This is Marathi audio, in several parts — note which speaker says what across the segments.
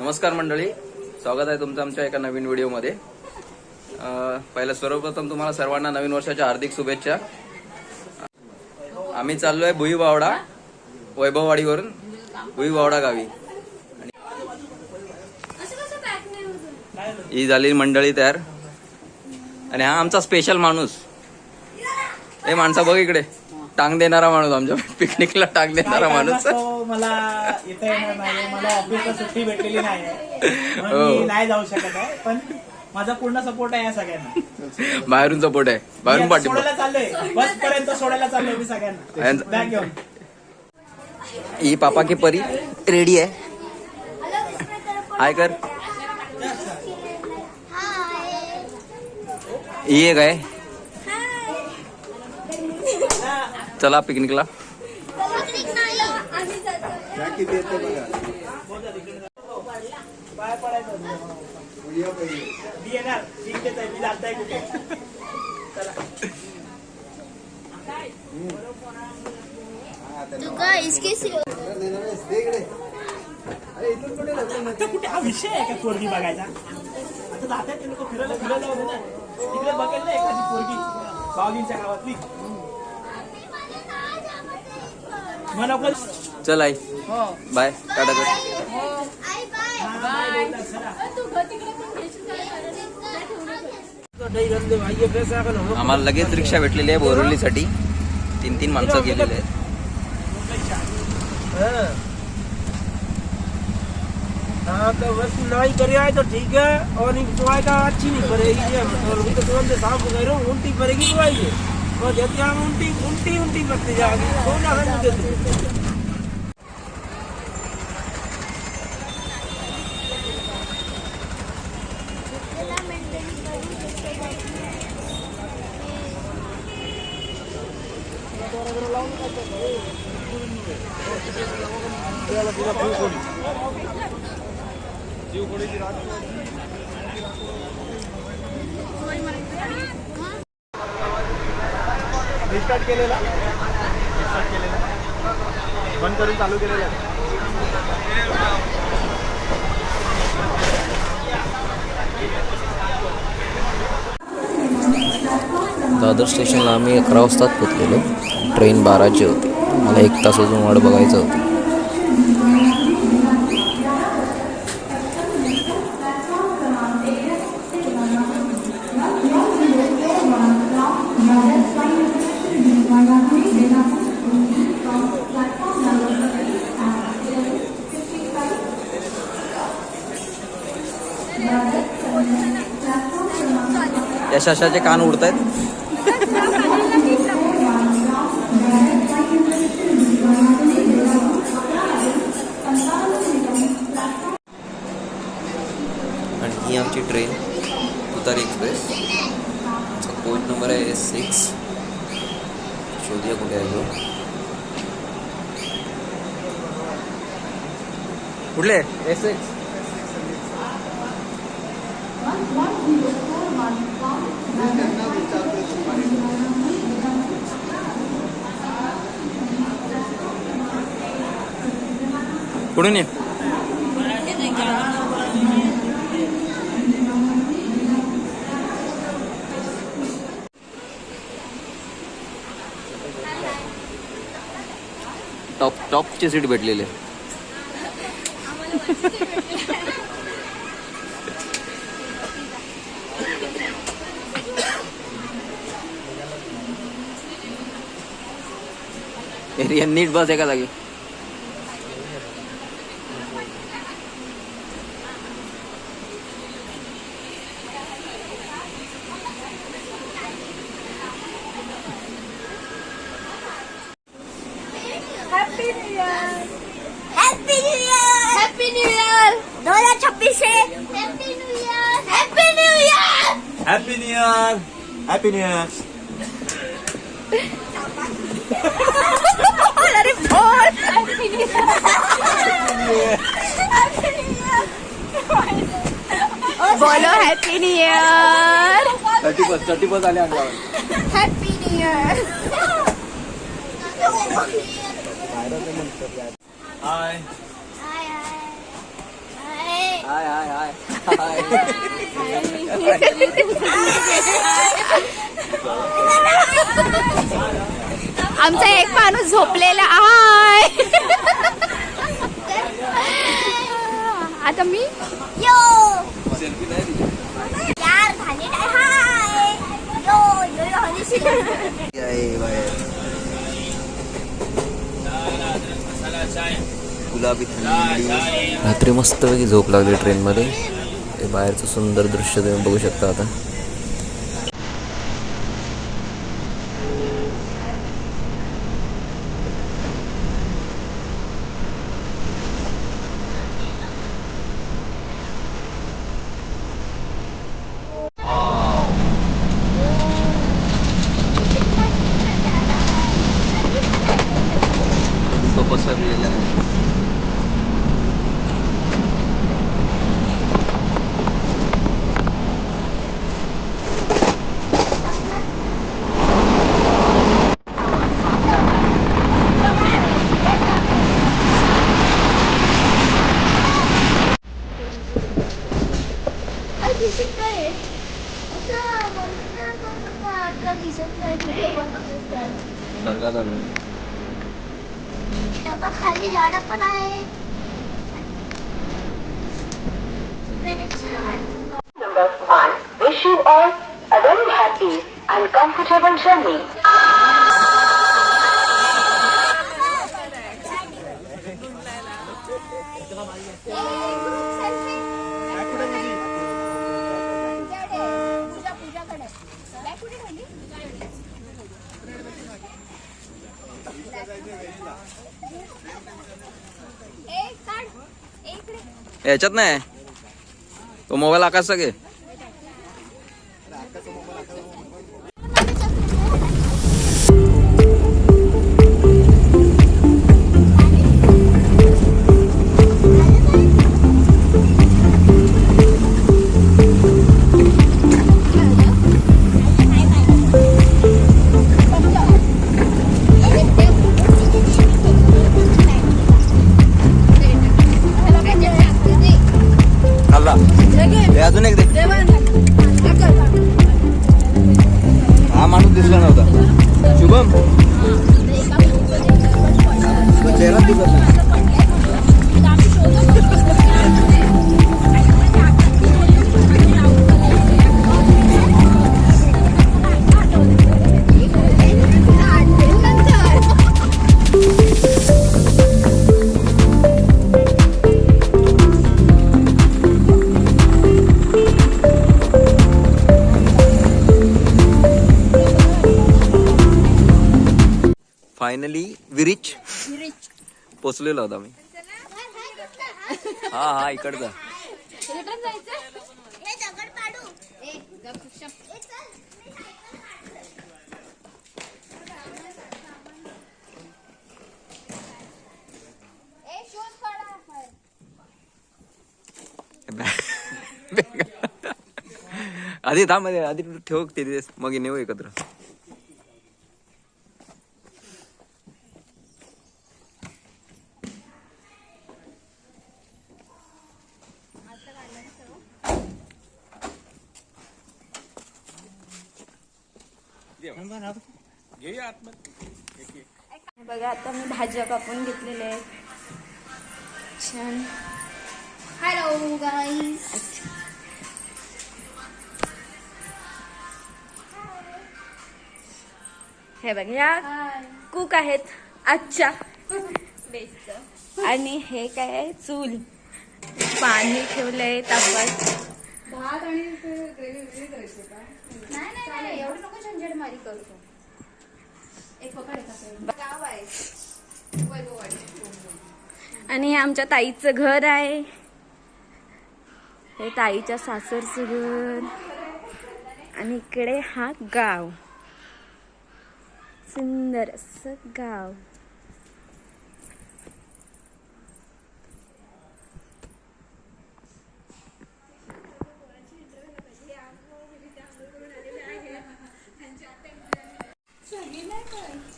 Speaker 1: नमस्कार मंडळी, स्वागत आहे तुमचं आमच्या एका नवीन व्हिडिओमध्ये। पहिलं सर्वप्रथम तुम्हाला सर्वांना नवीन वर्षाच्या हार्दिक शुभेच्छा। आम्ही चाललोय भुईबावडा वैभववाडीवरून भुईबावडा गावी। ही झाली मंडळी तयार आणि हा आमचा स्पेशल माणूस। हे माणसा बघ इकडे, टांग देणारा माणूस, आमच्या पिकनिकला टांग देणारा माणूस।
Speaker 2: मला येता येणार नाही, मला ऑफिसला सुट्टी भेटलेली नाही, मी नाही जाऊ शकत आहे, पण माझा पूर्ण सपोर्ट आहे या सगळ्यांना।
Speaker 1: बाहेरून सपोर्ट आहे, बाहेरून पाठिंबा।
Speaker 2: सोडायला चाललोय, बस पर्यंत सोडायला चाललोय मी सगळ्यांना बॅग घेऊन।
Speaker 1: ही पापा की परी रेडी आहे, हाय कर। ही एक आहे, चला पिकनिकला।
Speaker 2: कुठे हा विषय आहे का पोरगी बघायचा? आता जातात ते लोक फिरायला जाऊ दे ना, तिकडे बघेल ना एखादी पोरगी बावलींच्या गावातली।
Speaker 1: चल आई, बाय, टाटा कर। आम्हाला लगेच रिक्षा भेटलेली आहे बोरिवलीसाठी। 3 माणसं गेलेले आहेत।
Speaker 2: हाँ तो बस नहीं करे आए तो ठीक है, और दवाई का अच्छी नहीं पड़ेगी, और भी तो तुरंत साफ कह रहा हूँ, उल्टी पड़ेगी दवाई और जैसे हम उल्टी करते जाएगी तो ना हम मुझे रिस्टार्ट केलेला बंद करून चालू केलेला।
Speaker 1: दादर स्टेशनला आम्ही 11 वाजता पोहोचलेलो। ट्रेन 12ची होती, मला 1 तास अजून वाट बघायचं होती। या शशाचे कान उडतायत। आणि ही आमची ट्रेन तुतारी एक्सप्रेस, कोच नंबर आहे S6। शोधूया कुठे आहे तो, कुठले S6। कुठून ये? टॉपची सीट भेटलेली आहे। एरिया नीट बस एका जागी।
Speaker 3: Happy new year, happy new year, happy new year 2026 say happy new year, happy new year,
Speaker 2: happy new year, happy new year.
Speaker 3: अरे बोल हैप्पी न्यू ईयर, बोलो हैप्पी न्यू ईयर।
Speaker 1: 30 आले अंगावर।
Speaker 3: Happy new year.
Speaker 2: Hi
Speaker 3: hi hi
Speaker 1: hi hi hi hi.
Speaker 3: आमचा एक माणूस झोपलेला आहे. आता मी यो यार झाले काय हाय यो यो
Speaker 1: गुलाबी थंडी. रात्री मस्तपैकी झोप लागली ट्रेनमध्ये. ते बाहेरचं सुंदर दृश्य तुम्ही बघू शकता आता. पसरलेला आहे. दंगा चालू आहे.
Speaker 3: खाली झाडं पण आहे.
Speaker 4: Number 1. Wish you all a very happy and comfortable journey.
Speaker 1: याच्यात नाही तो मोबाईल आकाशचा घे. खाल्ला हे अजून एक दे. हा माणूस दिसला नव्हता. शुभम चेहरा दिसत नाही. फायनली विरिच पोचलेलो होता मी. हा हा इकडचा. आधी थांब आधी ठेव ते मग नेऊ एकत्र.
Speaker 3: बघा आता मी भाज्या कापून घेतलेल्या आहेत. छान. हॅलो गाईस. हे बघ या कुक आहेत आजच्या. आणि हे काय आहे चूल. पाणी ठेवलंय तापत. भात आणि ग्रेव्ही करायचं का? नाही एवढं नको झंझट मारी करतो. आणि हे आमच्या ताईचं घर आहे. हे ताईच्या सासरचं घर. आणि इकडे हा गाव. सुंदर असं गाव.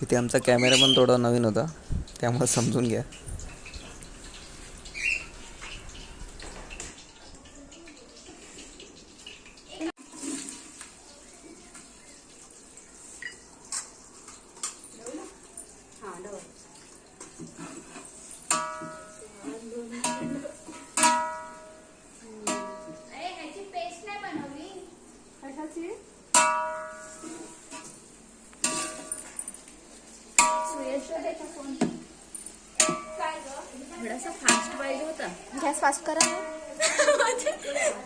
Speaker 1: इथे आमचा कॅमेरा पण थोडा नवीन होता त्यामुळे समजून घ्या.
Speaker 3: पास करा म्हणजे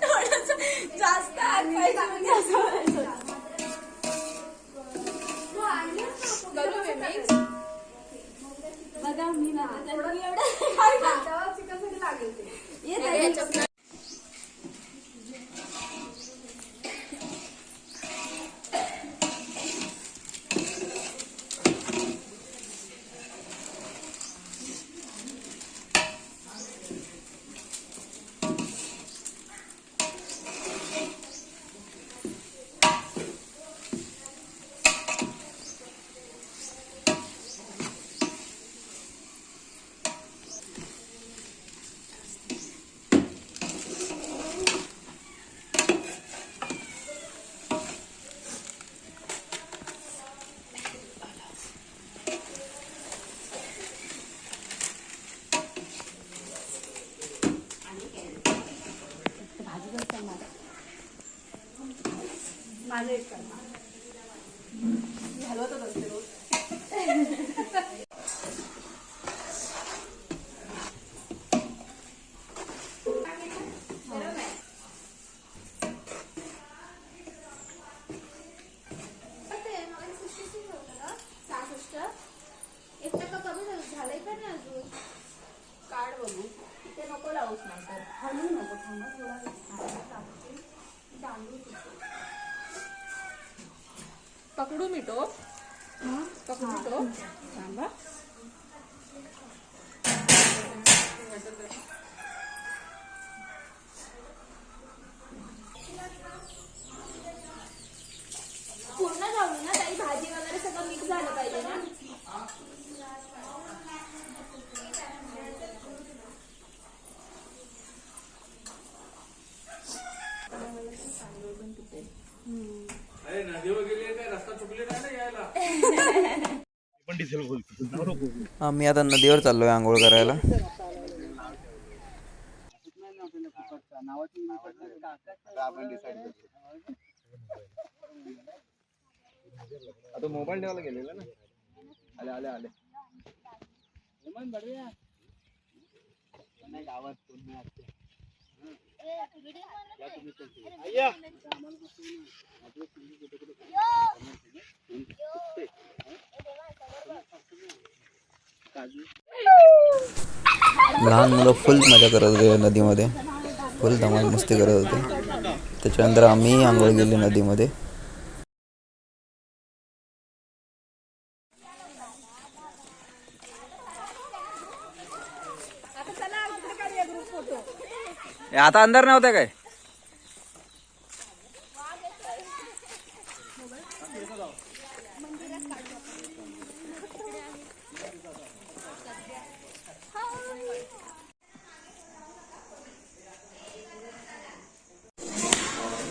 Speaker 3: थोडंसं जास्त हातपाय घालून असं करायचं. करू मी mix? बघा मी ना चिकन लागेल ते. पकडू मी तो थांबा. पूर्ण घालू ना ताई, भाजी वगैरे सगळं मिक्स झालं पाहिजे ना.
Speaker 1: आम्ही आता नदीवर चाललोय आंघोळ करायला. आता मोबाईल ठेवायला गेलेला ना. आले आले आले गावात लहान मुलं फुल मजा करत होते नदीमध्ये, फुल धमाल मस्ती करत होते. त्याच्यानंतर आम्ही आंघोळ गेली नदीमध्ये. आता अंधार नव्हता काय?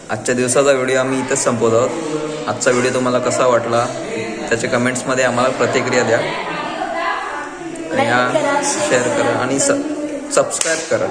Speaker 1: आजच्या दिवसाचा व्हिडिओ आम्ही इथंच संपवत आहोत. आजचा व्हिडिओ तुम्हाला कसा वाटला त्याच्या कमेंट्समध्ये आम्हाला प्रतिक्रिया द्या आणि शेअर करा आणि सबस्क्राईब करा.